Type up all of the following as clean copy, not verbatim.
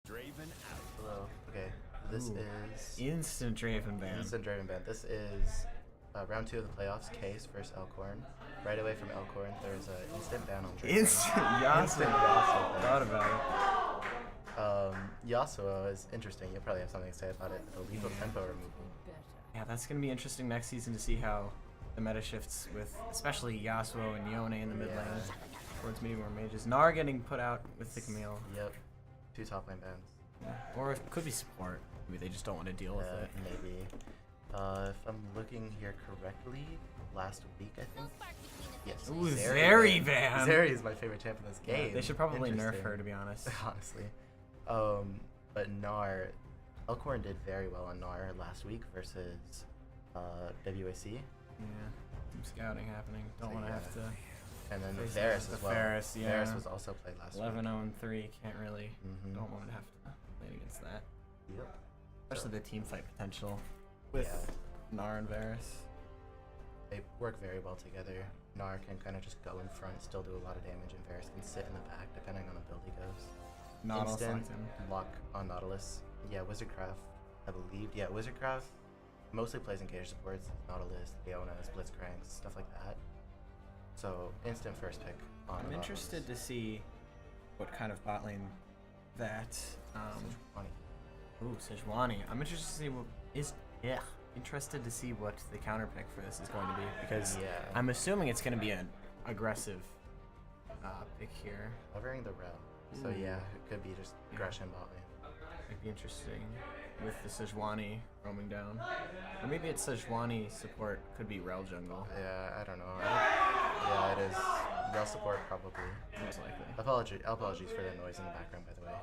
Hello. Okay. This is Instant Draven ban. Instant Draven ban. This is round 2 of the playoffs. Case versus Elkhorn. Right away from Elkhorn, there's an instant ban on Draven. Instant Yasuo. Instant Yasuo. Thought about it. Yasuo is interesting. You'll probably have something to say about it. The lethal tempo removal. Yeah, that's gonna be interesting next season to see how the meta shifts with especially Yasuo and Yone in the mid lane towards medium or mages. Gnar getting put out with the Camille. Yep. 2 top lane bans. Yeah. Or it could be support. Maybe they just don't want to deal with it. Maybe. If I'm looking here correctly, last week I think. Yes. Ooh, Zeri ban. Zeri is my favorite champ in this game. Yeah, they should probably nerf her, to be honest. Honestly. But Gnar, Elkhorn did very well on Gnar last week versus WIHSEA. Yeah. Some scouting happening. Don't want to have to. And then the Varus as well. Varus, yeah. Varus was also played last week. 11-0-3. Can't really. Don't want to have to play against that. Yep. Especially the team fight potential with Gnar and Varus. They work very well together. Gnar can kind of just go in front, still do a lot of damage, and Varus can sit in the back depending on the build he goes. Nautilus Instant lock on Nautilus. Yeah, Wizardcraft, I believe. Yeah, Wizardcraft mostly plays in Engage supports. Nautilus, Leonas, Blitzcranks, stuff like that. So, instant first pick on I'm interested to see what kind of bot lane that. Sejuani. I'm interested to see what is. Yeah. Interested to see what the counter pick for this is going to be because I'm assuming it's going to be an aggressive pick here. Covering the rel. So yeah, it could be just aggression bot lane. It'd be interesting with the Sejuani roaming down. Or maybe it's Sejuani support, could be rel jungle. Yeah, I don't know. Yeah, it is. Rel support probably. Most likely. Apologies for the noise in the background, by the way.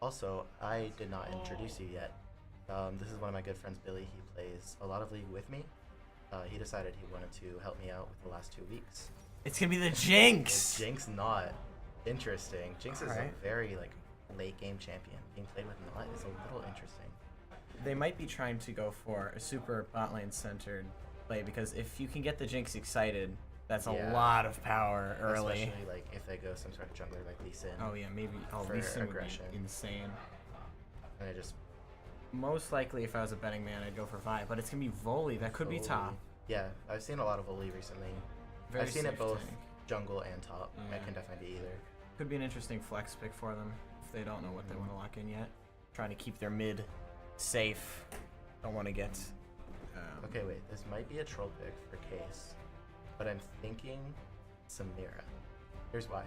Also, I did not introduce you yet. This is one of my good friends, Billy. He plays a lot of League with me. He decided he wanted to help me out with the last 2 weeks. It's gonna be the Jinx! The Jinx not. Interesting. Jinx is a very late game champion. Being played with not is a little interesting. They might be trying to go for a super bot lane centered play because if you can get the Jinx excited, that's a lot of power early. Especially if they go some sort of jungler like Lee Sin. Oh yeah, maybe Lee Sin would be insane. And I just most likely if I was a betting man I'd go for Vi, but it's gonna be Voli. That could be top. Yeah, I've seen a lot of Voli recently. I've seen it both jungle and top. It can definitely be either. Could be an interesting flex pick for them if they don't know what they want to lock in yet. Trying to keep their mid safe. Don't want to get. Okay, wait. This might be a troll pick for Case, but I'm thinking Samira. Here's why.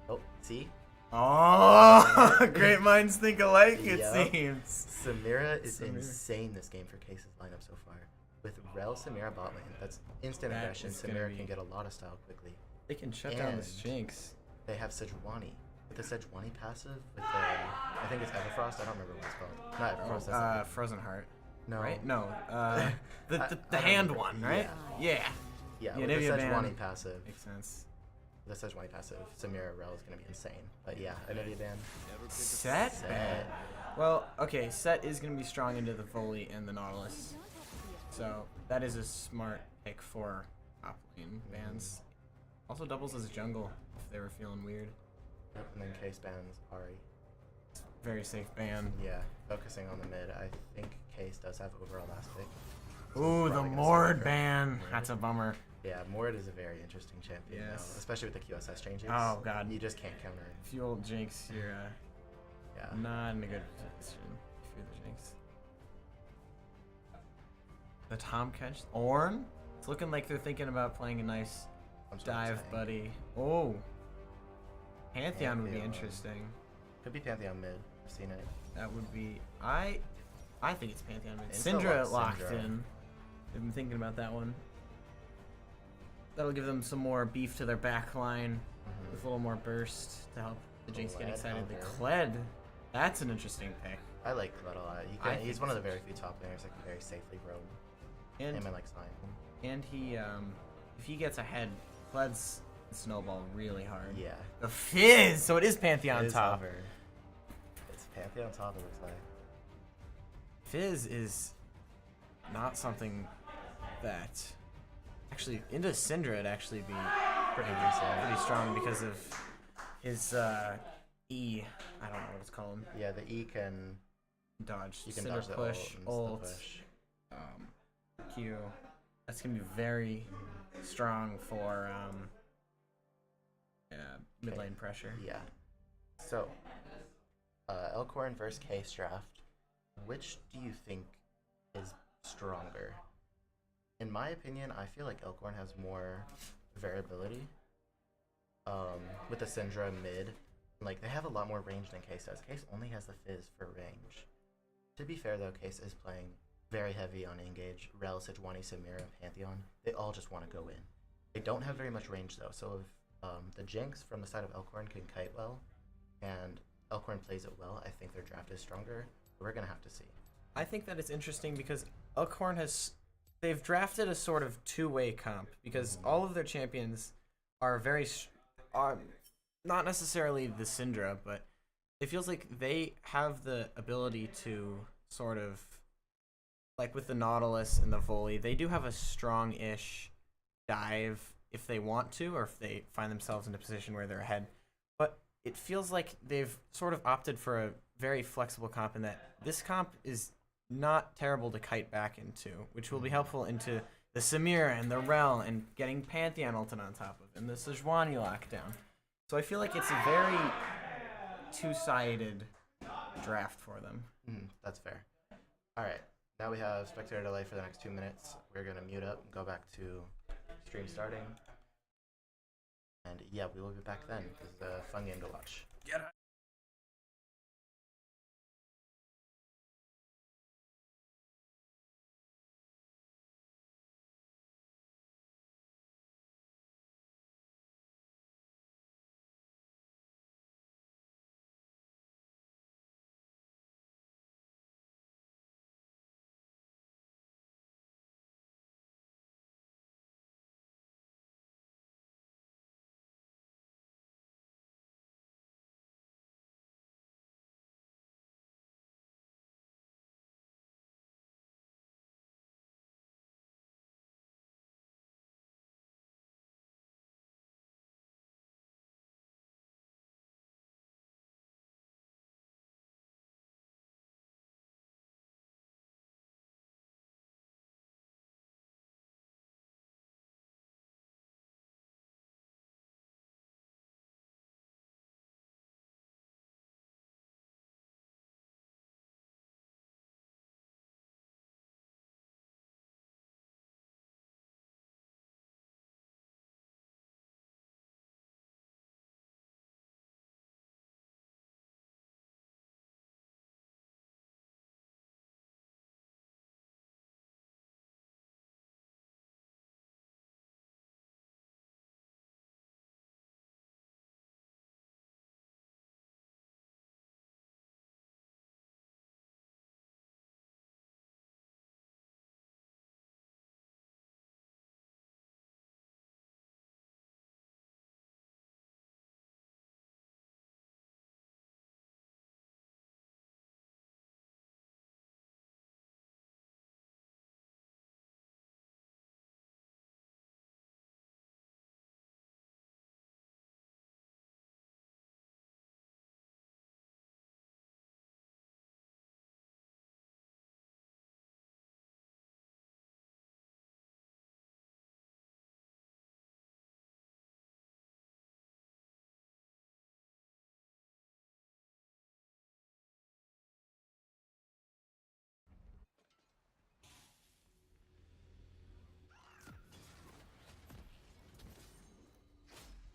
Oh, see? Oh, great minds think alike. It seems. Samira is insane this game for Case's lineup so far. With Rel Samira bot lane, that's instant aggression. Samira can get a lot of style quickly. They can shut down this Jinx. They have Sejuani. With the Sejuani passive, with the, I think it's Everfrost. I don't remember what it's called. Not Everfrost. Frozen Heart. No. Right? No. The hand one, right? Yeah. Yeah. With the Sejuani passive. Makes sense. The Sejuani passive, Samira Rel is gonna be insane. But yeah, Anivia ban. Set ban. Well, okay. Set is gonna be strong into the Voli and the Nautilus. So that is a smart pick for top lane bans. Also doubles as a jungle if they were feeling weird. Yep, and then Case bans Ari. Very safe ban. Yeah, focusing on the mid. I think Case does have overall last pick. So ooh, the Mord ban. That's a bummer. Yeah, Mord is a very interesting champion now, especially with the QSS changes. Oh god. You just can't counter it. If you old Jinx, you're not in a good position if you're the Jinx. The Tom catch. Ornn? It's looking like they're thinking about playing a nice dive buddy. Oh. Pantheon would be interesting. Could be Pantheon mid. I've seen it. That would be I think it's Pantheon mid. Syndra locked in. I've been thinking about that one. That'll give them some more beef to their back line with a little more burst to help the Jinx get excited. The Kled. That's an interesting pick. I like Kled a lot. He's one of the very few top laners that can very safely roam. And him and Sign. And he if he gets ahead, Kled's snowball really hard. Yeah. The Fizz! So it is Pantheon top. It's Pantheon top, it looks like. Fizz is not something that actually into Syndra it'd actually be pretty strong because of his E. I don't know what it's called. Yeah, the E can Dodge. you can Cinder dodge the push, ult and the push. Q. That's gonna be very strong for mid lane pressure. Yeah. So, Elkhorn versus Case draft. Which do you think is stronger? In my opinion, I feel like Elkhorn has more variability. With the Syndra mid, like they have a lot more range than Case does. Case only has the Fizz for range. To be fair though, Case is playing very heavy on Engage, Rel, Sejuani, Samira, Pantheon. They all just want to go in. They don't have very much range though, so if the Jinx from the side of Elkhorn can kite well, and Elkhorn plays it well, I think their draft is stronger. We're gonna have to see. I think that it's interesting because Elkhorn they've drafted a sort of two-way comp because all of their champions are are not necessarily the Syndra, but it feels like they have the ability to sort of, like with the Nautilus and the Volley, they do have a strong-ish dive if they want to, or if they find themselves in a position where they're ahead. But it feels like they've sort of opted for a very flexible comp in that this comp is not terrible to kite back into, which will be helpful into the Samira and the Rel and getting Pantheon ulted on top of, and the Sejuani lockdown. So I feel like it's a very two-sided draft for them. That's fair. All right, now we have spectator delay for the next 2 minutes. We're gonna mute up and go back to stream starting. And yeah, we will be back then. This is a fun game to watch. Get it.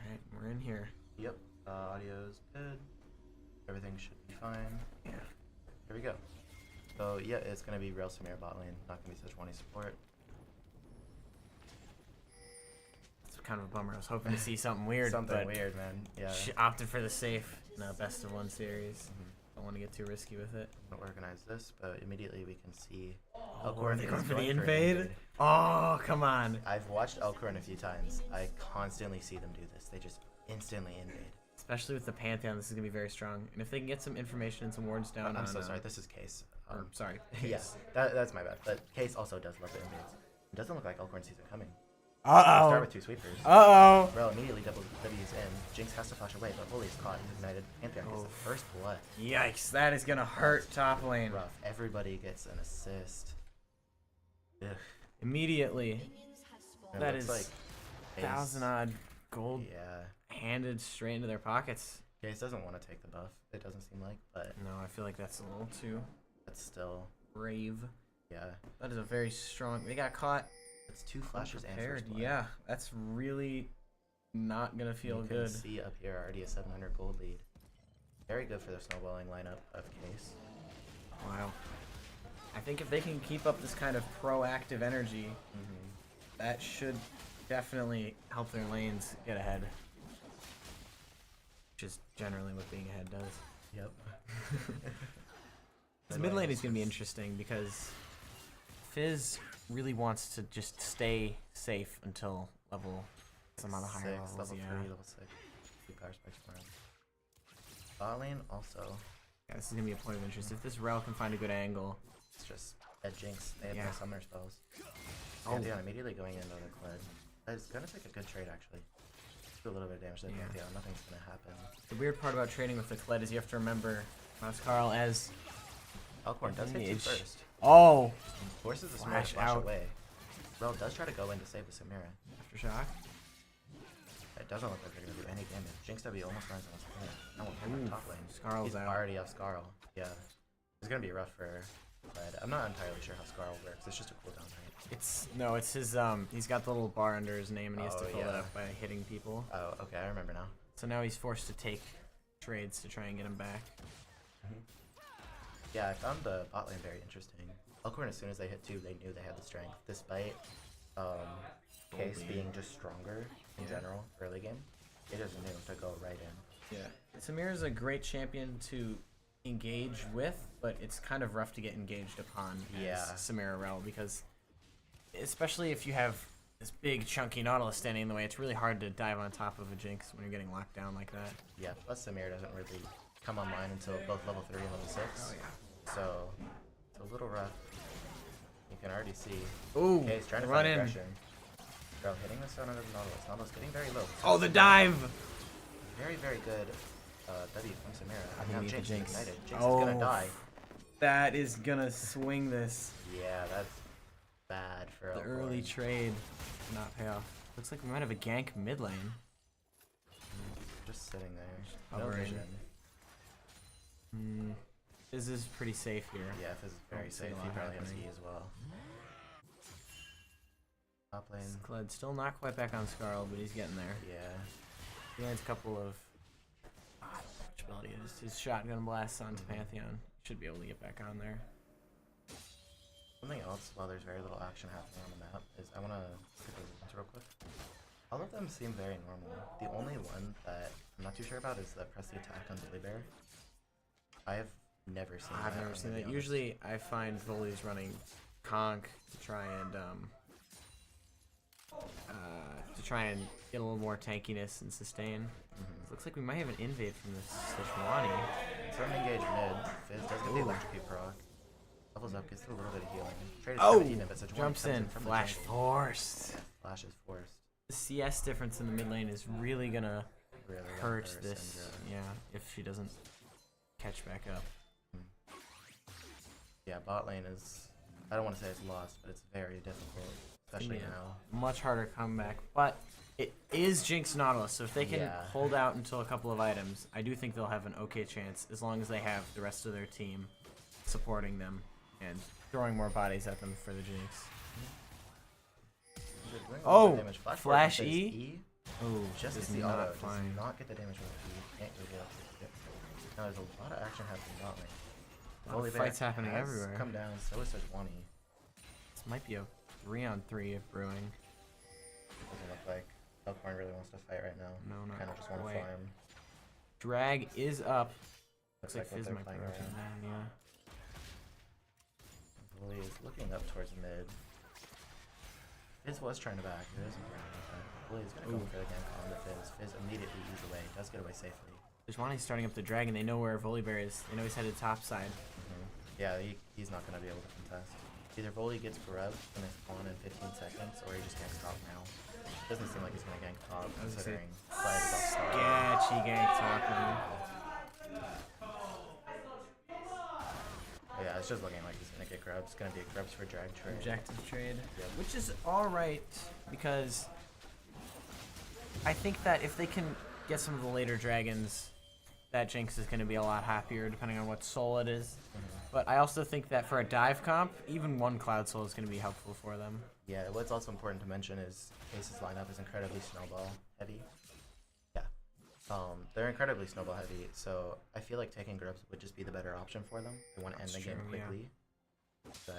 Alright, we're in here. Yep, audio's good. Everything should be fine. Yeah. Here we go. So yeah, it's gonna be Rel Samir bot lane, not gonna be Sejuani support. It's kind of a bummer. I was hoping to see something weird. Something weird, man. Yeah. She opted for the safe in a best of one series. Don't want to get too risky with it. I'm gonna organize this, but immediately we can see Elkhorn is going for the going invade? Oh, come on. I've watched Elkhorn a few times. I constantly see them do this. They just instantly invade. Especially with the Pantheon, this is going to be very strong. And if they can get some information and some wards down I'm so sorry, this is Case. Sorry. Yes, that's my bad. But Case also does love the invades. It doesn't look like Elkhorn sees it coming. Uh-oh. Start with 2 sweepers. Uh-oh. Rel immediately double W's in. Jinx has to flash away, but Volley's caught. He's ignited. Pantheon gets the first blood. Yikes, that is gonna hurt top lane. Rough. Everybody gets an assist. Ugh. Immediately. And That it looks is like 1,000-odd gold Yeah. handed straight into their pockets. Case doesn't want to take the buff. It doesn't seem like, but No, I feel like that's a little too it's still, brave. yeah. That is a very strong. They got caught. It's 2 flashes and Prepared. first blood. Yeah, that's really not gonna feel You good. can see up here already a 700 gold lead. Very good for the snowballing lineup of Case. Wow. I think if they can keep up this kind of proactive energy, that should definitely help their lanes get ahead. Which is generally what being ahead does. Yep. This mid lane is going to be interesting because Fizz really wants to just stay safe until level some other higher levels. Level Yeah. 3, level 6. 2 power spikes for him. Bot lane also, Yeah, this is going to be a point of interest. If this Rel can find a good angle. it's just at Jinx. They have no summoner spells. Oh. Pantheon immediately going into the Kled. It's gonna take a good trade actually. Do a little bit of damage to the Pantheon. Nothing's gonna happen. The weird part about trading with the Kled is you have to remember Carl as Elkhorn does hit you first. Oh! Forces the Samira to Flash flash out. away. Rel does try to go in to save the Samira. Aftershock. It doesn't look like they're gonna do any damage. Jinx W almost runs on his planet. That won't hit my top lane. Scarl's He's out. already off Scarl. Yeah. It's gonna be rough for Kled. I'm not entirely sure how Scarl works. It's just a cooldown, right? It's his he's got the little bar under his name and he has to fill it up by hitting people. Oh, okay, I remember now. So now he's forced to take trades to try and get him back. Yeah, I found the bot lane very interesting. Elkhorn, as soon as they hit 2, they knew they had the strength, despite Case being just stronger in general early game. They just knew to go right in. Yeah. Samira's a great champion to engage with, but it's kind of rough to get engaged upon as Samira Rel because especially if you have this big chunky Nautilus standing in the way, it's really hard to dive on top of a Jinx when you're getting locked down like that. Yeah, plus Samira doesn't really come online until both level 3 and level 6. Oh yeah. So it's a little rough. You can already see. Ooh, Case trying to run find in. aggression. Bro, hitting the stone under the Nautilus. Nautilus getting very low. Oh, the dive! Very, very good W from Samira. I Now think Jinx Jinx. is ignited. Jinx is gonna die. That is gonna swing this. Yeah, that's bad for The Elkhorn. early trade did not pay off. Looks like we might have a gank mid lane. Just sitting there. No Hovering. vision. This is pretty safe here. Yeah, Fizz is very Don't see a safe. lot He probably has happening. E as well. Top lane. Kled still not quite back on Scarl, but he's getting there. Yeah. He lands a couple of which ability is his shotgun blasts onto Pantheon. Should be able to get back on there. Something else, while there's very little action happening on the map, is I want to look at those events real quick. All of them seem very normal. The only one that I'm not too sure about is the press the attack on Billy Bear. I have never seen that. I've never I'm seen gonna that. be honest. Usually I find Volley's running Conk to try and get a little more tankiness and sustain. It looks like we might have an invade from this Sejuani. So I'm engaged mid. Fizz does get the electrocute proc. Levels up, gets a little bit of healing. Trade is Oh! kinda even, but Sejuani Jumps comes in. from the Flash jungle. forced. Yeah, Flash is forced. The CS difference in the mid lane is really gonna Really hurt for this. Syndra. Yeah, if she doesn't catch back up. Yeah, bot lane is, I don't want to say it's lost, but it's very difficult, especially Yeah. now. Much harder comeback, but it is Jinx Nautilus, so if they can Yeah. hold out until a couple of items, I do think they'll have an okay chance as long as they have the rest of their team supporting them and throwing more bodies at them for the Jinx. They're doing a Oh, lot of damage. Flash Flash forward, E? Oh, Just does gets the not auto, find. does not get the damage with the E. Can't go get it. Now there's a lot of action happening bot lane. A lot of Volibear fights happening has everywhere. Come down, so is Sejuani. This might be a 3-on-3 of brewing. Doesn't look like Elkhorn really wants to fight right now. No, not Kind of just want to quite. farm. Drag is up. Looks Looks like what Fizz they're might be playing rotating around. down, yeah. Bully is looking up towards mid. Fizz was trying to back. There is a ground with that. Bully is going to go for the gank on the Fizz. Fizz immediately ease away. Does get away safely. Sejuani's starting up the dragon. They know where Volibear is. They know he's headed top side. Yeah, he's not going to be able to contest. Either Volley gets grabbed when they spawn in 15 seconds, or he just can't stop now. Doesn't seem like he's going to gank top, considering Clyde is off star. Chi gank top lane. Yeah, it's just looking like he's gonna get grubs. It's gonna be a grubs for drag trade. Objective trade. Yep. Which is alright, because I think that if they can get some of the later dragons, that Jinx is going to be a lot happier depending on what soul it is. But I also think that for a dive comp, even one Cloud Soul is going to be helpful for them. Yeah, what's also important to mention is Ace's lineup is incredibly snowball heavy. Yeah. They're incredibly snowball heavy, so I feel like taking grubs would just be the better option for them. They want to end the game quickly. Yeah. But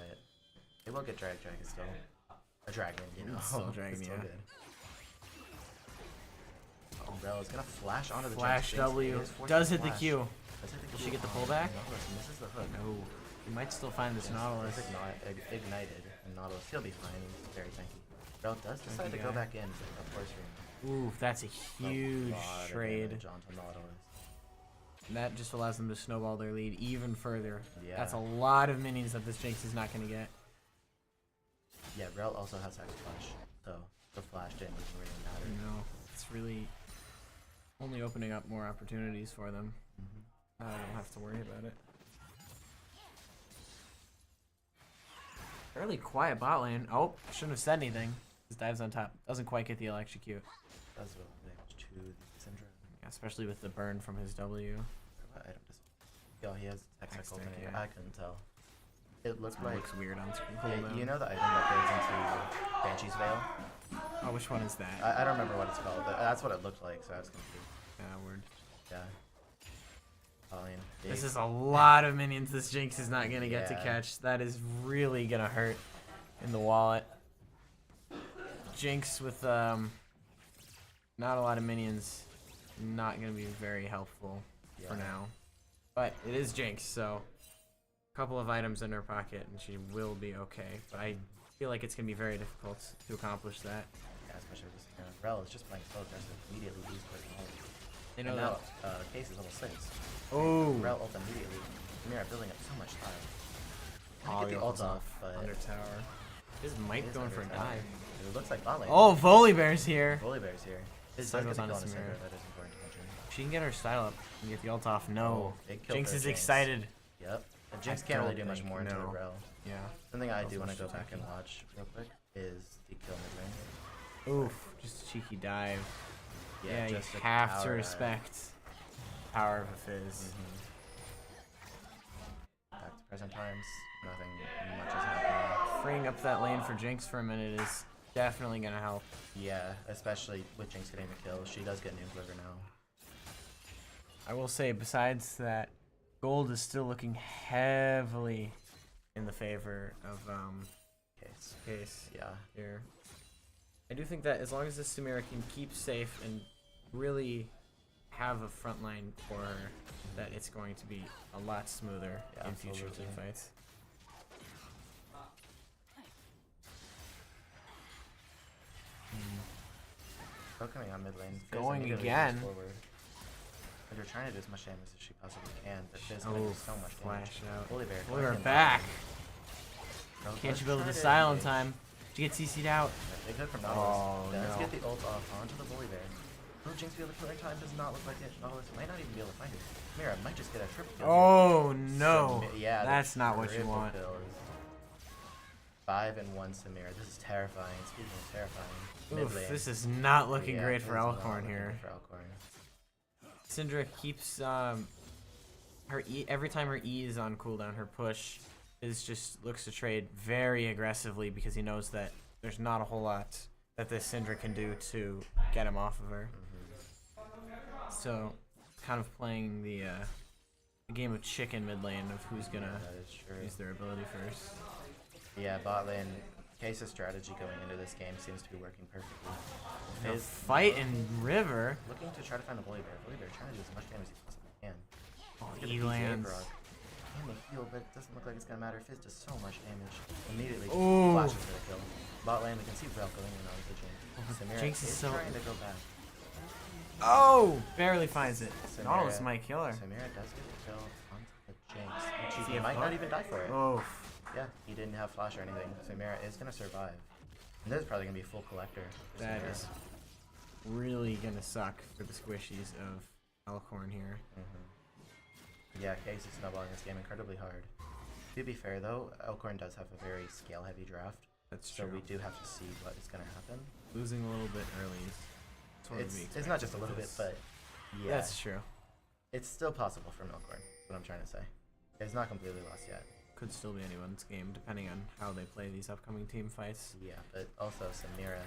they will get dragon still. A dragon, you know. Still a dragon, it's yeah. Good. Umbrella is gonna flash onto the Flash Jinx. W. Does hit the Q. Does she get the pullback? This is the hook. No. You might still find this Nautilus. It's ignited, and Nautilus, he'll be fine. He's very tanky. Umbrella does decide to go back in, but of course, ooh, that's a huge trade. Onto Nautilus. That just allows them to snowball their lead even further. Yeah. That's a lot of minions that this Jinx is not going to get. Yeah, Rel also has Hex Flash, so the flash didn't even really matter. No, it's really only opening up more opportunities for them. I don't have to worry about it. Fairly quiet bot lane. Oh, shouldn't have said anything. His dive's on top. Doesn't quite get the electrocute. That's what damage to the Syndrome. Yeah, especially with the burn from his W. What item does Yo, he has Hex Hex Cycle Tech, mini. yeah. I couldn't tell. It looked It like... looks weird on screen. Yeah, you know the item that goes into Banshee's Veil? Oh, which one is that? I don't remember what it's called, but that's what it looked like, so I was confused. Yeah, word. Yeah. Pauline. This is a lot of minions this Jinx is not going to get to Yeah. catch. That is really going to hurt in the wallet. Jinx with not a lot of minions, not going to be very helpful for now. But it is Jinx, so a couple of items in her pocket and she will be okay. But I feel like it's going to be very difficult to accomplish that. Yeah, especially with this Rel is just playing so aggressive. Immediately lose personality. They know now, that. Case is level 6. Oh! Rel ult immediately. Samira building up so much time. Oh, Get the ult off, but under tower. This might going for a dive. It looks like bot lane. Oh, Volibear's here. Volibear's here. His Cycle's does on get the Samira. Syndrome, that is important to mention. She can get her style up and get the ult off. No. Big kill Jinx for is Jinx. excited. Yep. And Jinx I can't really don't do much think- more into no. the Rel. Yeah. Something I do Also want to go she's back and attacking. watch real quick is the kill mid lane. Oof. Just a cheeky dive. Yeah, Yeah, you just a have to power dive. respect power of a fizz. Back to present times, nothing much is happening. Freeing up that lane for Jinx for a minute is definitely going to help. Yeah, especially with Jinx getting the kill. She does get Noon's Liver now. I will say, besides that, gold is still looking heavily in the favor of Case Yeah. here. I do think that as long as this Samira can keep safe and really have a front line for her, that it's going to be a lot smoother Yeah, in future absolutely. team fights. Still coming on mid lane. Fizz Going immediately again. moves forward. And they're trying to do as much damage as she possibly can, but Fizz gonna Oh, do so much damage. flash out. Volibear. We're back. Can't you build a style in time? Did you get CC'd out? Big hook from Nautilus. Oh, Does no. get the ult off onto the Volibear. Will Jinx be able to kill her time? Does not look like it. Nautilus might not even be able to find it. Mira might just get a triple kill. Oh no! Yeah, That's not what you triple want. kills. 5 and 1 Samira. This is terrifying. Speaking of terrifying. Mid Oof, lane. this is not looking Yeah, great this for is not Elkhorn looking here. good for Elkhorn. Syndra keeps her E every time her E is on cooldown, her push is just looks to trade very aggressively because he knows that there's not a whole lot that this Syndra can do to get him off of her. So, kind of playing the game of chicken mid lane of who's gonna That is true. use their ability first. Yeah, bot lane. Case's strategy going into this game seems to be working perfectly. The Fizz fight in River. looking to try to find the Volibear. Volibear trying to do as much damage as he possibly can. Oh, Get the he PTA lands. proc. And the heal, but it doesn't look like it's gonna matter. Fizz does so much damage. Immediately Ooh. flashes for the kill. Bot lane, we can see Rel going in on the Jinx. Samira Jinx is is so- trying to go back. Oh! Barely finds it. Samira- Nautilus might kill her. Samira does get the kill onto the Jinx. And Does he she have might hook? not even die for it. Oh. Yeah, he didn't have flash or anything. Samira is gonna survive. And this is probably gonna be a full collector. for That Samira. is really gonna suck for the squishies of Elkhorn here. Yeah, Case is snowballing this game incredibly hard. To be fair, though, Elkhorn does have a very scale-heavy draft. That's so true. we do have to see what is going to happen. Losing a little bit early is It's not just a little bit, but yeah. That's true. It's still possible from Elkhorn, is what I'm trying to say. It's not completely lost yet. Could still be anyone's game, depending on how they play these upcoming team fights. Yeah, but also Samira,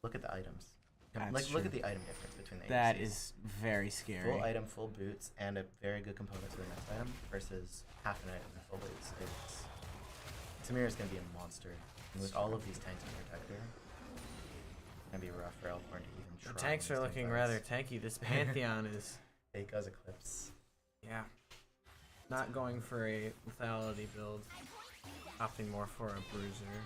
look at the items. That's look true. at the item difference between the That ADCs. is very scary. Full item, full boots, and a very good component to the next item versus half an item and full boots. Samira's going to be a monster. And with all of these tanks in protector, it's going to be rough for Elkhorn to even try. The tanks are looking rather tanky. This Pantheon is... It goes Eclipse. Yeah. Not going for a lethality build. Opting more for a bruiser.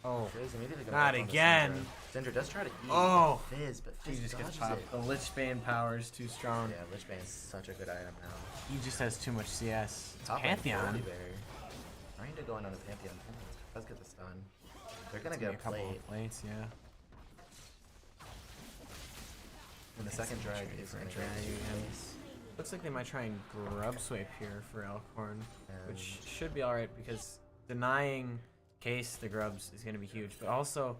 Oh, Fizz immediately gonna not work on the again. Syndra does try to eat Fizz, but He Fizz just gets dodges popped. it. The Lichbane power is too strong. Yeah, Lichbane is such a good item now. He just has too much CS. It's Top lane, Pantheon. Holy Berry. Trying to go in on a Pantheon. Does get the stun. They're gonna get a couple plate. of plates, yeah. And the second drag is for a gonna drag get again. face. Looks like they might try and grub swipe here for Elkhorn, which And should be alright because denying Case the grubs is going to be huge. But also,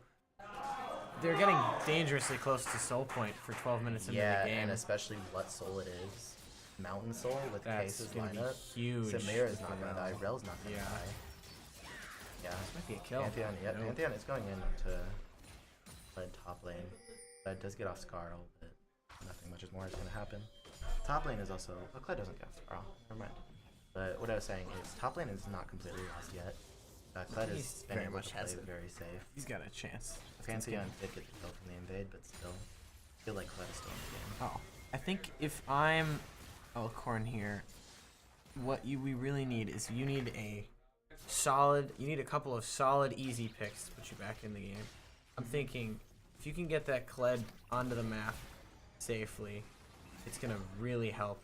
they're getting dangerously close to soul point for 12 minutes into the game. and especially what soul it is. Mountain Soul with That's Case's going to lineup. be huge. Samira is for not gonna Rel. die. Rel's not gonna Yeah. die. Yeah. This might be a kill. Pantheon, yeah, Nope. Pantheon is going into top lane. But it does get off Scarl, but nothing much more is gonna happen. Top lane is also... Oh, Clyde doesn't get off Scarl. Never mind. But what I was saying is top lane is not completely lost yet. Clyde He's has been very able much to play has it. very safe. He's got a chance. Pantheon did get the kill from the invade, but still, I feel like Clyde is still in the game. Oh, I think if I'm Elkhorn here, what we really need is you need a couple of solid easy picks to put you back in the game. I'm thinking if you can get that Kled onto the map safely, it's gonna really help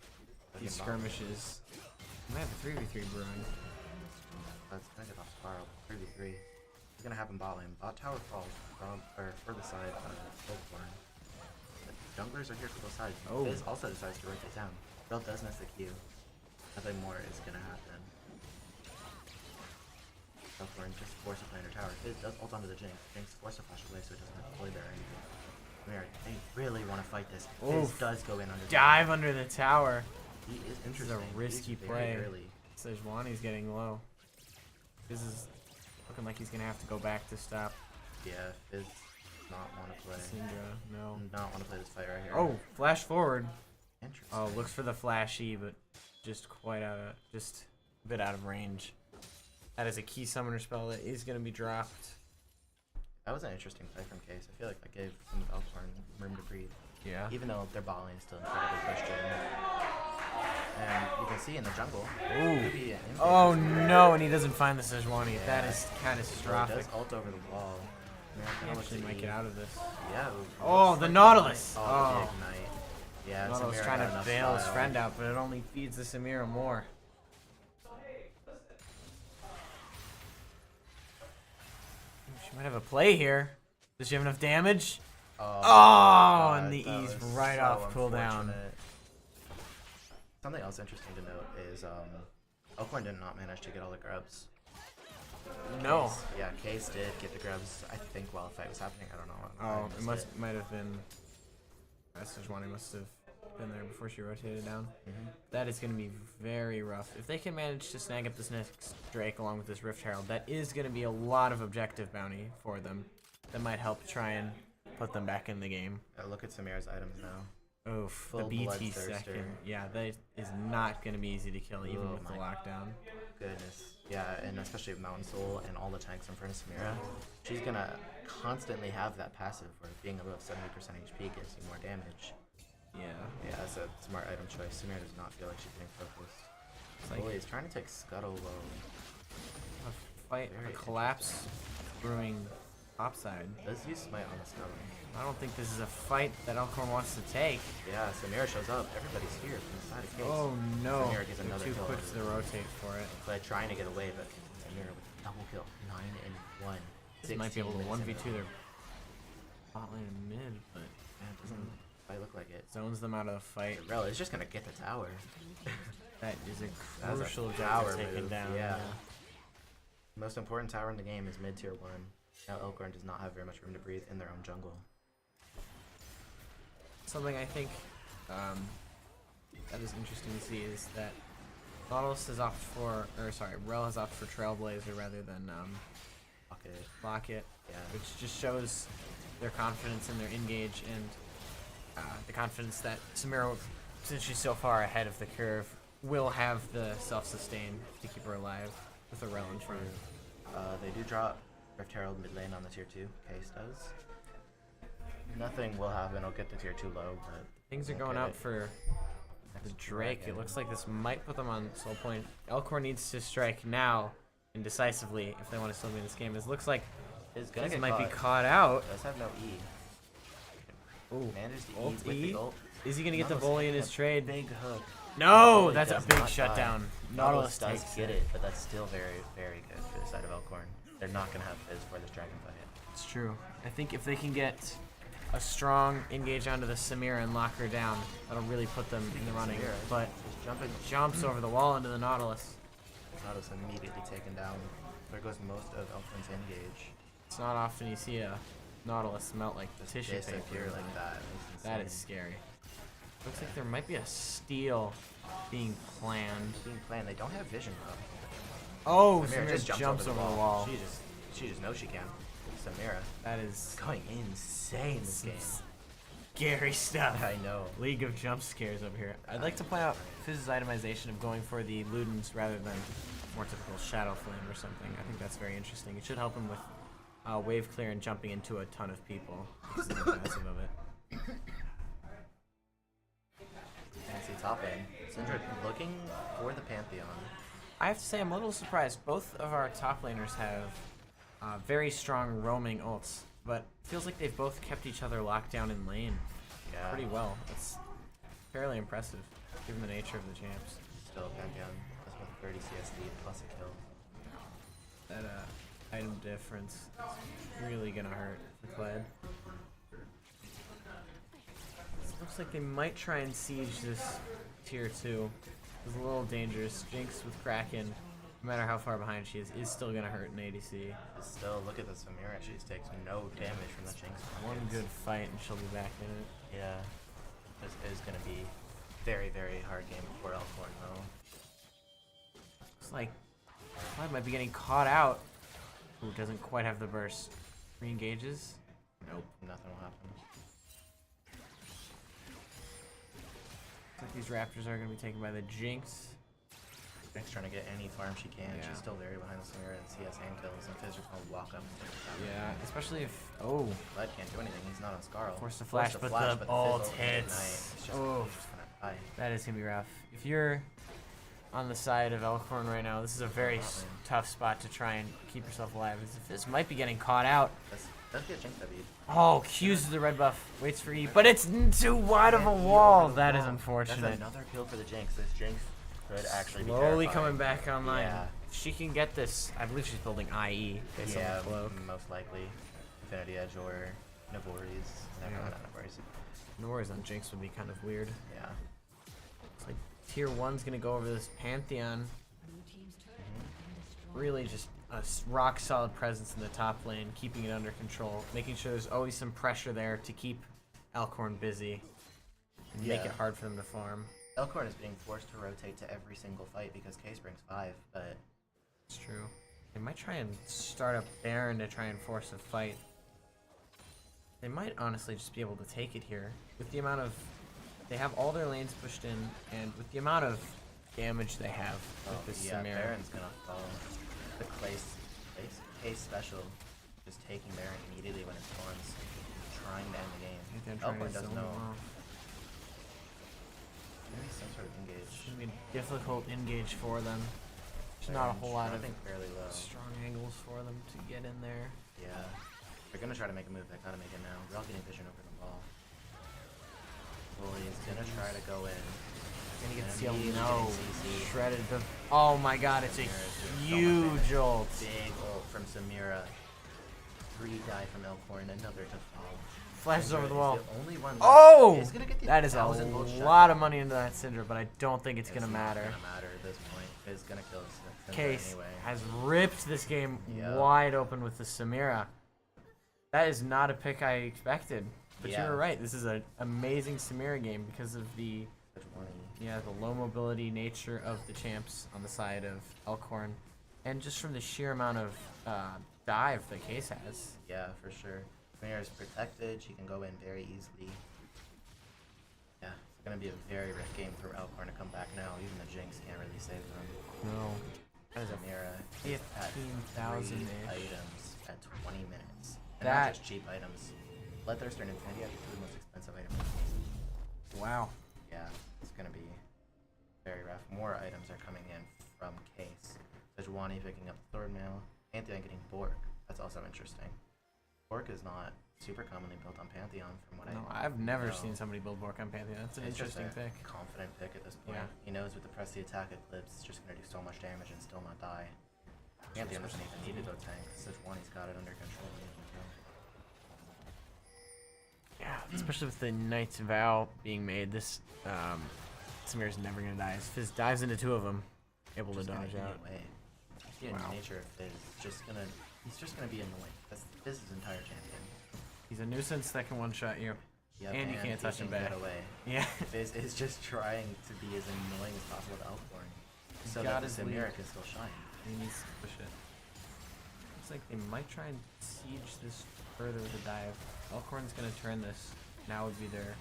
these skirmishes. We might have a 3v3 brewing. That's gonna get off Scarl. 3v3. It's gonna happen bot lane. Bot tower falls from for the side of Elkhorn. The junglers are here for both sides. Oh. Fizz also decides to rotate down. Rel does miss the Q. Nothing more is gonna happen. Elkhorn just force a planar tower. Fizz does ult onto the Jinx. Jinx force a flash away so it doesn't have to play there anymore. They really want to fight this. Fizz Oof. does go in under Dive under the tower. He is This interesting. is a risky He's play. very early. Sejuani's getting low. This is looking like he's gonna have to go back to stop Yeah, Fizz does not want to play. Syndra. No. Not want to play this fight right here. Oh, flash forward. Interesting. Oh, looks for the flashy, but just a bit out of range. That is a key summoner spell that is going to be dropped. That was an interesting play from Case. I feel like that gave some of Elkhorn room to breathe. Yeah. Even though their bot lane is still incredibly frustrating. And you can see in the jungle. Ooh. Maybe an invade Oh is there. no, and he doesn't find the Sejuani. Yeah. That is Well, catastrophic. he does ult over the wall. He Miracle actually might get out of this. Yeah. Oh, the Nautilus! Oh, Oh. the ignite. Yeah, Nautilus Samira trying got to enough bail his style. friend out, but it only feeds the Samira more. She might have a play here. Does she have enough damage? Oh, Oh, and the that E's was right so off cooldown. unfortunate. Something else interesting to note is Elkhorn did not manage to get all the grubs. No. Case, yeah, Case did get the grubs, I think, while the fight was happening. I don't know. I Oh, missed it might have been. Sejuani must have been there before she rotated down. That is going to be very rough. If they can manage to snag up this next Drake along with this Rift Herald, that is going to be a lot of objective bounty for them. That might help try and put them back in the game. Look at Samira's items now. Oof, Full the BT Bloodthirster. second. Yeah, that is not going to be easy to kill even Oh with the my lockdown. Goodness. Yeah, and especially with Mountain Soul and all the tanks in front of Samira, she's going to constantly have that passive where being above 70% HP gives you more damage. Yeah. Yeah, that's a smart item choice. Samira does not feel like she's getting focused. It's like He's trying to take Scuttle low. a fight, Very a collapse brewing topside. Does use Smite on the Scuttle. I don't think this is a fight that Elkhorn wants to take. Yeah, Samira shows up. Everybody's here from the side of Case. Oh no, Samira gets they're another too kill quick out to of the it. rotate for it. But trying to get away, but Samira with a double kill. 9 and 1. This might be able to 16 minutes 1v2 into their bot lane and mid, but Yeah, it doesn't Might look like it. Zones them out of the fight. Rel is just gonna get the tower. That is a That's crucial tower objective taken move, down. yeah. Most important tower in the game is mid tier 1. Now Elkhorn does not have very much room to breathe in their own jungle. Something I think that is interesting to see is that Nautilus has opted for, or sorry, Rel has opted for Trailblazer rather than Locket, Yeah. which just shows their confidence in their engage and the confidence that Samira, since she's so far ahead of the curve, will have the self-sustain to keep her alive with a Rel in front. They do drop Rift Herald mid lane on the tier 2. Case does. Nothing will happen. I'll get the tier 2 low, but Things are going out for the Drake. It looks like this might put them on soul point. Elkhorn needs to strike now and decisively if they want to still be in this game. It looks like it's gonna this get might be caught. caught out. Does have no E. Ooh, Manages the ult E with the ult. Is he gonna get the Nautilus volley in takes his a trade? Big hook. No, It that's a does big not shutdown. die. Nautilus does takes get it, but that's still very, very good for the side of Elkhorn. They're not gonna have Fizz for this dragon fight. It's true. I think if they can get a strong engage onto the Samira and lock her down, that'll really put them in the running. Samira But just jumping. jumps over the wall into the Nautilus. Nautilus immediately taken down. There goes most of Elkhorn's engage. It's not often you see a Nautilus melt like Just tissue disappear paper. like that. It's That insane. is scary. Looks like there might be a steal being planned. Being planned. They don't have vision though. Oh, Samira Samira jumps over the wall. She just knows she can. Samira That is going insane this game. scary stuff. I know. League of jump scares over here. I'd like to point out Fizz's itemization of going for the Ludens rather than more typical Shadow Flame or something. I think that's very interesting. It should help him with wave clear and jumping into a ton of people. This is the passive of it. Fancy top lane. Syndra looking for the Pantheon. I have to say I'm a little surprised. Both of our top laners have very strong roaming ults, but it feels like they've both kept each other locked down in lane Yeah. pretty well. It's fairly impressive given the nature of the champs. Still Pantheon. That's with 30 CSD plus a kill. That item difference is really gonna hurt for Kled. Looks like they might try and siege this tier 2. It's a little dangerous. Jinx with Kraken, no matter how far behind she is still gonna hurt in ADC. Still, look at the Samira. She takes no damage from the Jinx. One good fight and she'll be back in it. Yeah. This is going to be very, very hard game for Elkhorn though. Looks like Kled might be getting caught out. Who doesn't quite have the burst. Re-engages. Nope, nothing will happen. Looks like these Raptors are going to be taken by the Jinx. Jinx trying to get any farm she can. Yeah. She's still very behind the Samira and CS and kills, and Fizz just going to walk up and take the tower. Yeah, especially if... Oh, Kled can't do anything. He's not on Scarl. force to flash, but the Fizz ult ult hits. It's just, Oh. he's just gonna die. that is going to be rough. If you're on the side of Elkhorn right now, this is a very tough spot to try and keep yourself alive. This might be getting caught out. Let's get Jinx W'd. Oh, Q's the red buff. Waits for E, but it's too wide of a wall. That is That's unfortunate. another kill for the Jinx. This Jinx could actually be Slowly terrifying. coming back online. Yeah. If she can get this, I believe she's building IE based on Yeah, the cloak. most likely. Infinity Edge or Navori's. Never Yeah. not Navori's. Nors on Jinx would be kind of weird. Yeah. It's like tier 1's gonna go over this Pantheon. Really just a rock solid presence in the top lane, keeping it under control, making sure there's always some pressure there to keep Elkhorn busy and make it Yeah. hard for them to farm. Elkhorn is being forced to rotate to every single fight because Case brings 5, but It's true. They might try and start a Baron to try and force a fight. They might honestly just be able to take it here. With the amount of... They have all their lanes pushed in, and with the amount of damage they have with this yeah, Samira. Baron's gonna fall. The Case special, just taking Baron immediately when it spawns, trying to end the I think game. they're trying Elkhorn to doesn't zone know. them off. Maybe some sort of engage. It's gonna be a difficult engage for them. There's not a whole lot of I think fairly low. strong angles for them to get in there. Yeah. They're gonna try to make a move. They gotta make it now. They're all getting vision over the ball. Bully's gonna try to go in. Gonna get And sealed. immediately No. getting CC. Shredded. Oh my god, it's a Samira's just huge going ult. Big ult from Samira. 3 die from Elkhorn, another to fall. Flashes over the wall. The only one Oh! is gonna get the That is a 1,000 gold lot shot. of money into that Syndra, but I don't think it's going to matter. It's not gonna matter at this point. It's gonna kill Syndra Case anyway. has ripped this game Yep. wide open with the Samira. That is not a pick I expected. But you Yeah. were right. This is an amazing Samira game because of the low mobility nature of the champs on the side of Elkhorn, and just from the sheer amount of dive that Case has. Yeah, for sure. Samira is protected. She can go in very easily. Yeah, it's gonna be a very rough game for Elkhorn to come back now. Even the Jinx can't really save them. No. That is a Samira is at 15,000-ish. 3 items at 20 minutes. And That- not just cheap items. Bloodthirster and Infinity are the two most expensive items. Wow. Yeah, it's gonna be very rough. More items are coming in from Case. Sejuani picking up Thornmail. Pantheon getting Bork. That's also interesting. Bork is not super commonly built on Pantheon from what No, I I've never know. seen somebody build Bork on Pantheon. That's an It's just interesting a pick. confident pick at this point. Yeah. He knows with the press the attack eclipse, it's just gonna do so much damage and still not die. Pantheon doesn't even need to go tank. Sejuani's got it under control. Yeah, especially with the Knight's Vow being made, this Samira's never gonna die. As Fizz dives into two of them, able to Just gonna dodge eat out. away. The Wow. nature of Fizz, he's just gonna be annoying. That's Fizz's entire champion. He's a nuisance that can one-shot you. Yep, And you can't he can him back. Get away. Yeah. Fizz is just trying to be as annoying as possible with Elkhorn, so got that the his Samira lead. can still shine. He needs to push it. Looks like they might try and siege this further with a dive. Elkhorn's gonna turn this. Now would be their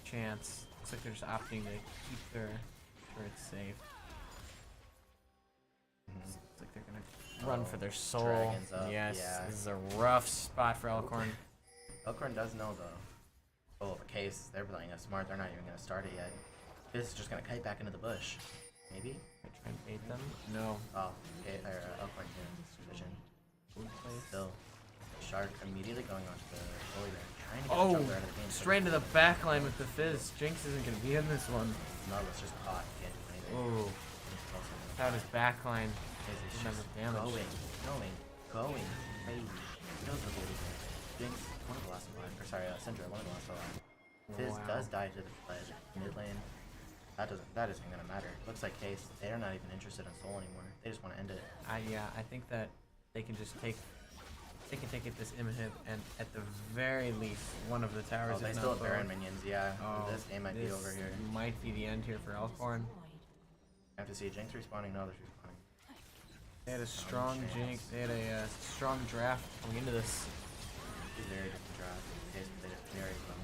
chance. Looks like they're just opting to keep their turrets safe. Looks like they're gonna run for their soul. Dragons up, Yes, yeah. this is a rough spot for Elkhorn. Elkhorn does know though. Oh, the Case, they're playing us smart. They're not even gonna start it yet. Fizz is just gonna kite back into the bush. Maybe? Try and bait them. No. Oh, okay, Elkhorn here. Vision. Good place. Still. Shark immediately going onto the goalie there. Trying to get the Oh, jungler out of the game. straight into the back line with the Fizz. Jinx isn't gonna be in this one. Nautilus just caught. Can't do anything. Oh, out his back line. Fizz is Doesn't just have damage. going crazy. He knows what to do. Jinx, one of the last alive. Or sorry, Syndra, one of the last alive. Fizz Wow. does die to the mid lane. That isn't gonna matter. Looks like Case, they're not even interested in soul anymore. They just want to end it. Yeah, I think that they can just take it this inhib, and at the very least, one of the towers. Oh, they if still not have Baron both. minions, yeah. Oh, This game might be over here. Might be the end here for Elkhorn. I have to see Jinx respawning, no others respawning. They had a strong chance. Jinx. They had a strong draft coming into this. It's a very different draft. Case played it very well.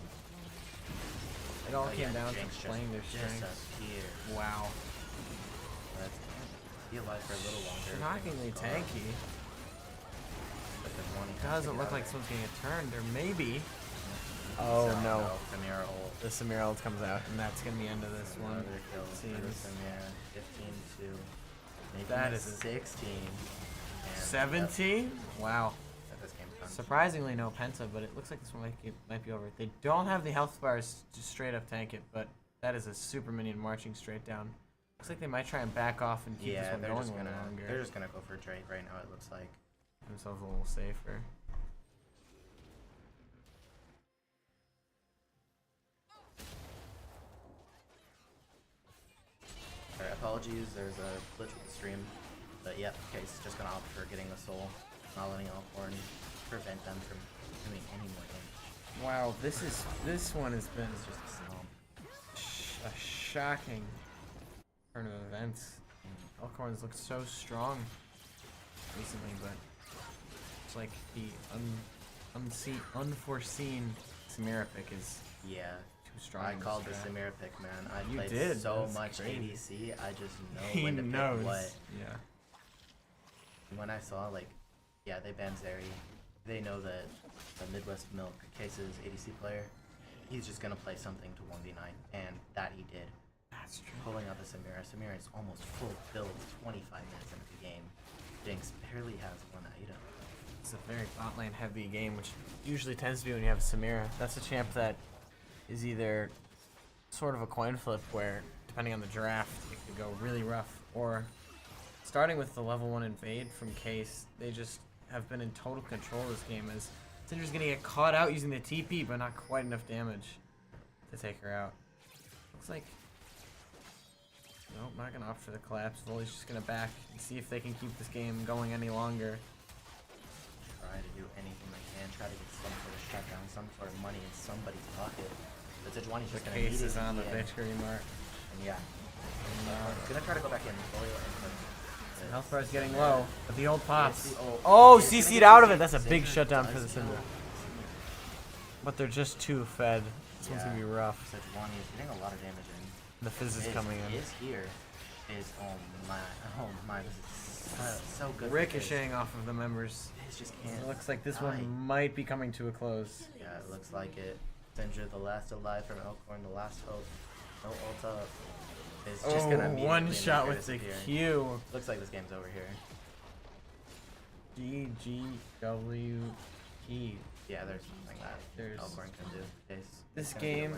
It all But came yeah, down Jinx to playing their strengths. disappeared. Wow. Let's be alive for a little longer. Shockingly tanky. But the one he has to Doesn't get look out like of someone's getting a turn. There may be. there. Oh So, no. Samira ult. The Samira ult comes out, and that's gonna be the end of this one. Another kill for Seems. Samira. 15-2. Making That it is a- 16. And 17? Wow. That this game comes. Surprisingly no Penta, but it looks like this one might be over. They don't have the health bars to straight up tank it, but that is a super minion marching straight down. Looks like they might try and back off and keep this Yeah, one they're going just a little gonna longer. they're just gonna go for Drake right now. It looks like. Themselves a little safer. Alright, apologies. There's a glitch with the stream, but yep. Case just gonna opt for getting the soul, not letting Elkhorn prevent them from doing any more damage. Wow, this one has been It's just a stomp. a shocking turn of events. Elkhorn's looked so strong recently, but it's like the unforeseen Samira pick is Yeah. too strong. I in this called the draft. Samira pick, man. I You played did, so that's much crazy. ADC. I just know He when to knows. pick what. Yeah. When I saw like, yeah, they banned Zeri. They know that the Midwest Milk Case's ADC player, he's just gonna play something to 1v9, and that he did. That's true. Pulling out the Samira. Samira is almost full build 25 minutes into the game. Jinx barely has one item. It's a very bot lane heavy game, which usually tends to be when you have a Samira. That's a champ that is either sort of a coin flip where, depending on the draft, it could go really rough, or starting with the level 1 invade from Case, they just have been in total control of this game as Syndra's gonna get caught out using the TP, but not quite enough damage to take her out. Looks like... Nope, not gonna opt for the collapse. Volley's just gonna back and see if they can keep this game going any longer. Try to do anything they can. Try to get some sort of shutdown, some sort of money in somebody's pocket. But Sejuani's just gonna need Case it is on the in. victory mark. And yeah. Gonna try to go back in. Volley will input. Health bar is getting low, but the old pops. Oh, CC'd out of it. That's a big shutdown for the Syndra. But they're just too fed. This one's gonna be rough. Sejuani is getting a lot of damage in. The fizz is coming in. Is here. Is oh my, this is so good. Ricocheting off of the members. It just can't. It looks like this one might be coming to a close. Yeah, it looks like it. Syndra, the last alive from Elkhorn, the last hope. No ult up. Is just gonna immediately one shot with the disappear. Q. Looks like this game's over here. GGWE. Yeah, there's nothing that Elkhorn can do. This game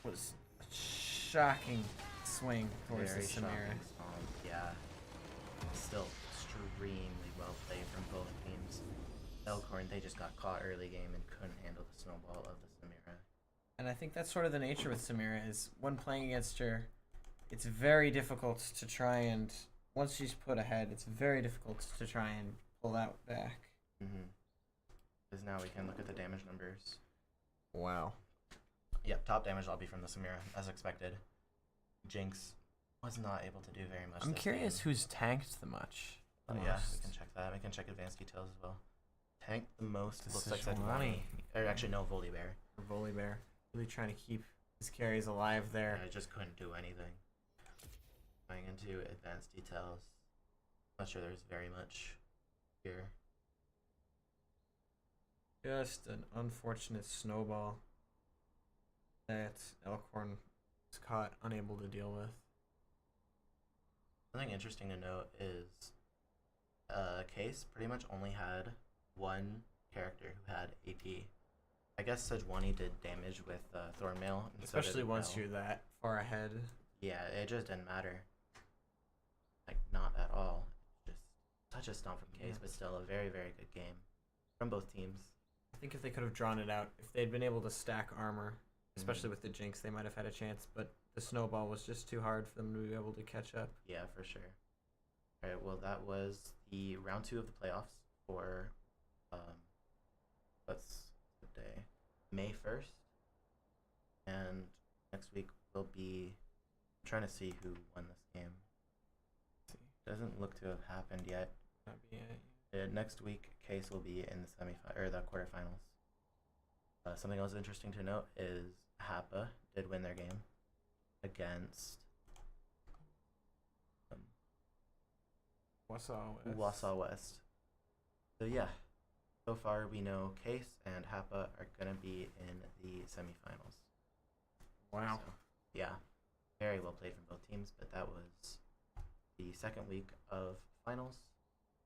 was a shocking swing towards the Samira. Yeah. Still extremely well played from both teams. Elkhorn, they just got caught early game and couldn't handle the snowball of the Samira. And I think that's sort of the nature with Samira is when playing against her, it's very difficult to try and, once she's put ahead, it's very difficult to try and pull that back. Because now we can look at the damage numbers. Wow. Yep, top damage lobby from the Samira, as expected. Jinx was not able to do very much. I'm curious who's tanked the much. Yeah, we can check that. We can check advanced details as well. Tanked the most looks like Sejuani. Or actually, no, Volibear. Volibear. Really trying to keep his carries alive there. I just couldn't do anything. Going into advanced details. Not sure there's very much here. Just an unfortunate snowball that Elkhorn was caught unable to deal with. Something interesting to note is Case pretty much only had one character who had AP. I guess Sejuani did damage with Thornmail. Especially once you're that far ahead. Yeah, it just didn't matter. Like, not at all. Just such a stomp from Case, but still a very, very good game from both teams. I think if they could have drawn it out, if they'd been able to stack armor, especially with the Jinx, they might have had a chance, but the snowball was just too hard for them to be able to catch up. Yeah, for sure. Alright, well that was the round 2 of the playoffs for, what's the day? May 1st. And next week will be, I'm trying to see who won this game. Doesn't look to have happened yet. Next week, Case will be in the the quarterfinals. Something else interesting to note is Happa did win their game against WIHSEA West. So yeah, so far we know Case and Happa are gonna be in the semifinals. Wow. So, yeah, very well played from both teams. But that was the second week of finals.